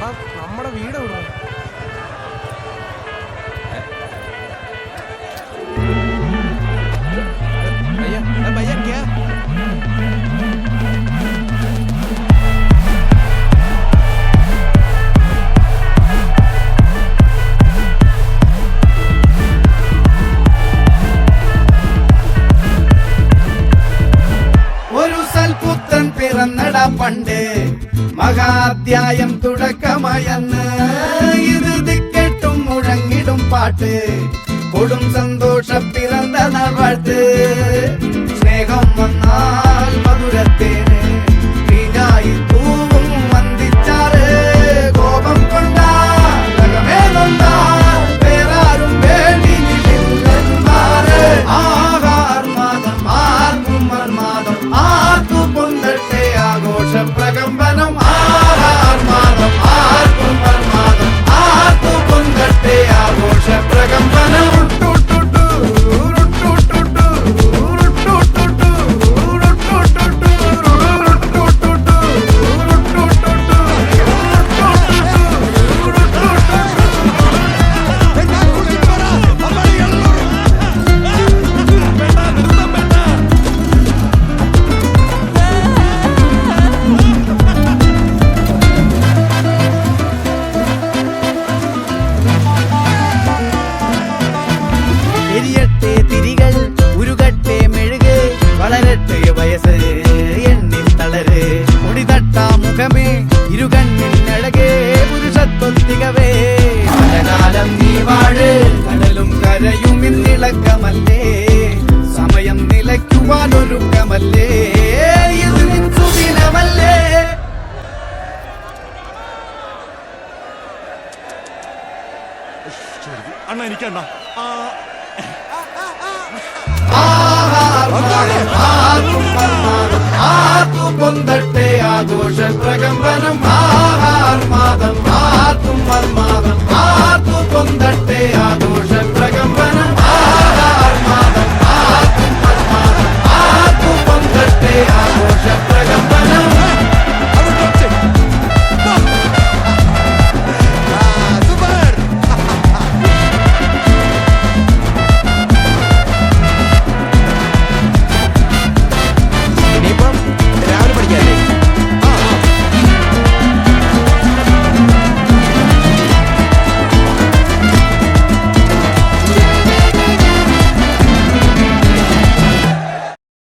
നമ്മുടെ വീട് എവിടെ? भैया क्या ഒരു സൽപുത്രൻ പിറന്നടാ പണ്ട് മഹാധ്യായം തുടക്കമയന്ന് ഇത് ദിക്കെട്ടും മുഴങ്ങിടും പാട്ട് കൊടും സന്തോഷ പിറന്ന നാൾവാഴ്ത്ത് സ്നേഹം വന്നാൽ മധുരത്തേന് തീഞ്ഞായി തൂവും വന്ദിച്ചാറ് കോപം കൊണ്ടാകമേ നൊന്താൽ വേറാരും വേണ്ടി നിന്നില്ലെന്നാറ് ആഹാർമാദം ആർക്കും മർമാദം ആർക്കു പൊന്തട്ടെ ആഘോഷ പ്രകമ്പനം ആഹാർമാദം ആർക്കും മർമാദം ആർക്കു പൊന്തട്ടെ ആഘോഷ പ്രകമ്പനം പുരുഷത്വത്തികവേ പലകാലം നീ വാഴ് കടലും കരയും ഇന്നിളക്കമല്ലേ സമയം നിലയ്ക്കുവാനൊരുക്കമല്ലേ ഇത് നിൻസുദിനമല്ലേ അണ്ണ എനിക്കണ്ണ പൊന്തട്ടെ ആഘോഷ പ്രകമ്പനം ആഹാർമാദം ആർക്കും മർമാദം